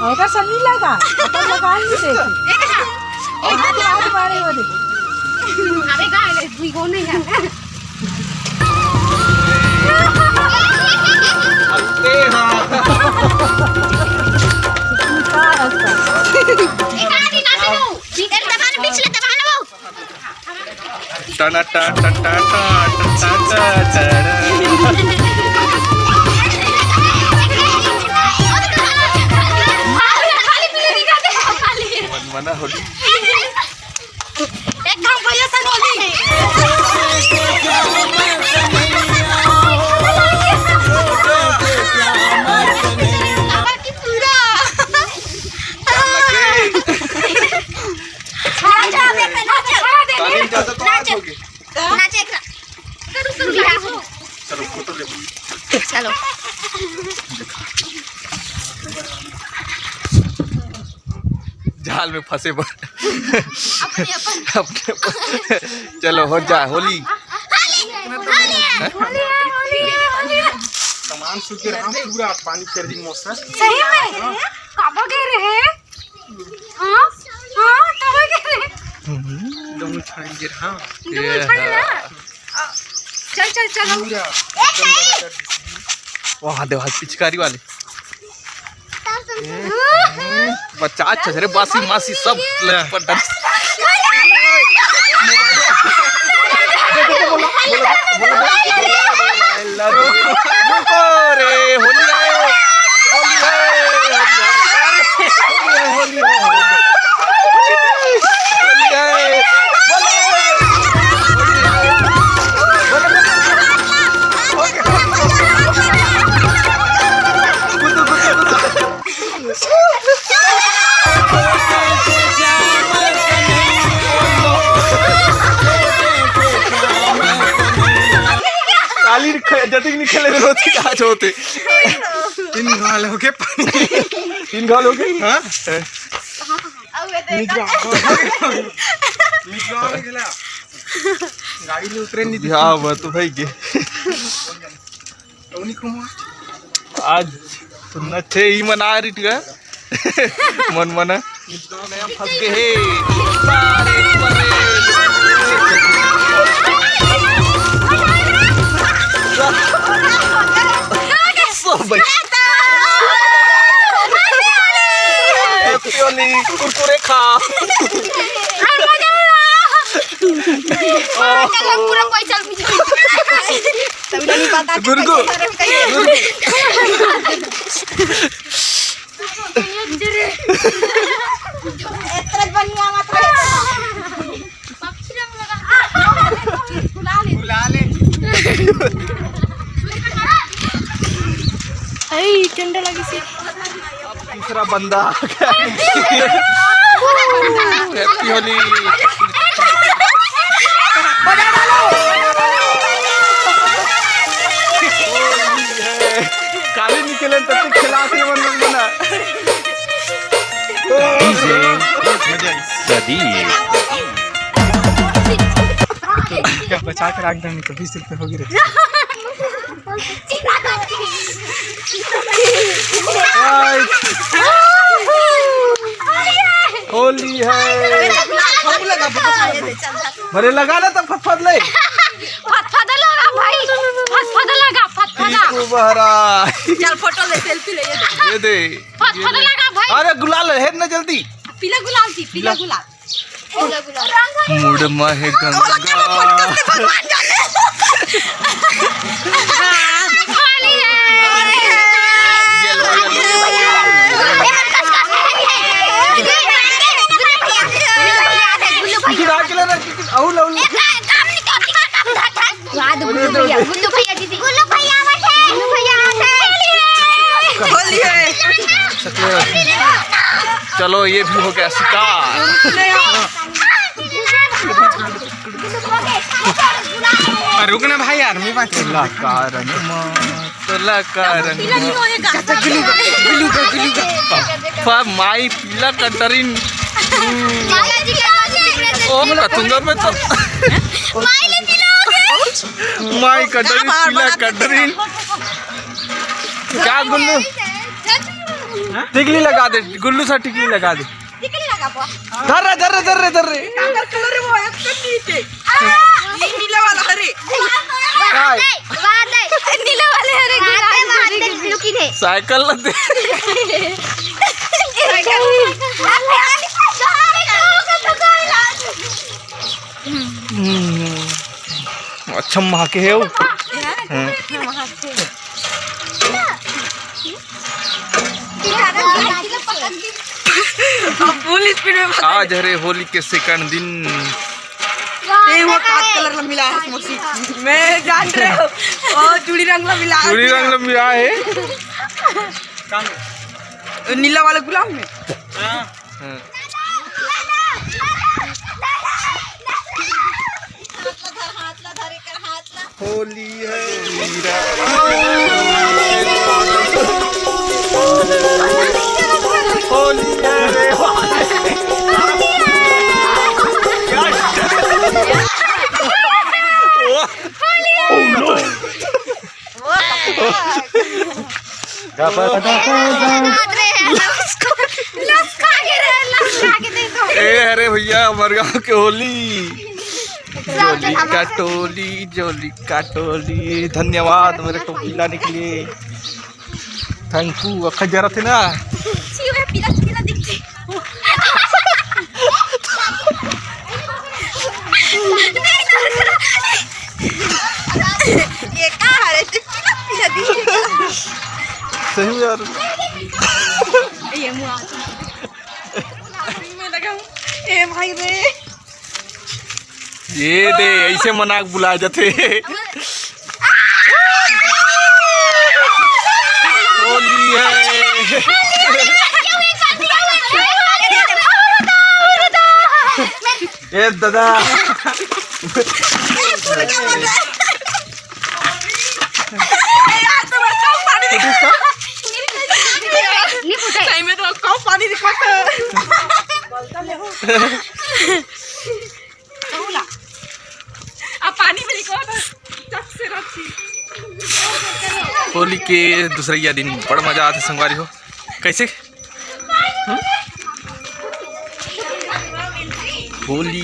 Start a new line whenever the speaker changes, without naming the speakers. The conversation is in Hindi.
ऐसा सन्नी लगा अपन लगा नहीं देखी हाथ मारे वो देखो
अबे गाय दुई गो नहीं है
अरे हां
क्या रास्ता
एक आदि ना लो इधर दबाना पिछले दबाना वो
टना टा टा टा टा टा मना होली
एक काम भैया सन होली बाकी पूरा नाचा दे
तालीम ज्यादा तो आज होगी
नाचे एक
चलो फोटो ले
चलो
जाल में फंसे पर
अपने
चलो हो जा होली
सामान सूखे रहा पूरा पानी कर दी मौसम
सही में काबा गए रहे हां हां काबा गए रहे
दोनों छाएंगे हां
चल चल चलो
पूरा
वहाँ दे पिचकारी वाले बच्चा अच्छा रे बासी मासी सब पर डर रे होली आए जतिक नहीं खेले होते आज होते
तीन गाल हो गए
तीन गाल हो गए हाँ
गाड़ी में उतरे नहीं
हाँ वो तो भाई के आज तो नचे ही मना रही थी मन मना फंस गए हे कुरकुरे खा
पूरा पैसा
गुरगु
ठंडा लगी सी
तीसरा बंदा हैप्पी होली काली निकले तब तक खिला के बना
क्या बचा कर रख देंगे तो 20 रुपये होगी रे
होली है मरे लगा ना तब फटफट ले
फटफटा लगा भाई फटफटा लगा फटफटा
बहरा
चल फोटो ले सेल्फी ले
ये दे
फटफटा लगा भाई
अरे गुलाल है ना जल्दी
पीला गुलाल थी पीला गुलाल पीला गुलाल
मूड में गंगा
गुल्लू भैया दीदी गुल्लू भैया
होली है
चलो ये भी हो गया शिकार
रुकना भाई यार मैं बात
माई पीला कटरीन ओ कतुंगर में तो माई कटरीन पीला कटरीन क्या गुल्लू टिकली लगा दे गुल्लू सा टिकली लगा दे
टिकली लगा बुआ
धर रे धर रे धर रे धर रे
काकर कलर वो एक नीचे नीला वाला हरे
काय
नीले वाले हरे गुलाबी ब्लू की है
साइकिल ला दे अच्छा महा के है वो
फुल स्पीड में
आज हरे होली के सेकंड दिन
ये वो काट कलर ला मिला है मोसी मैं जान रहे हो और चूड़ी रंग ला मिला
चूड़ी रंग ला मिला है
नीला वाला गुलाब में
हाँ। होली है वीरा होली है रे अरे भैया हमारे गाँव के होली जोली का टोली धन्यवाद मेरे टोपी लाने के लिए थैंक यू अखा जरा थे ना
ये कहाँ है पीला पीला
सही यार
ये मुआ मैं लगा ए भाई रे
ये दे ऐसे मनाक बुलाए जाते होली है ए दादा
सही में तो कम पानी दिखाता अब पानी में दिखा चक से रखी
होली के दूसरा दिन बड़ा मजा आता संगवारी हो कैसे होली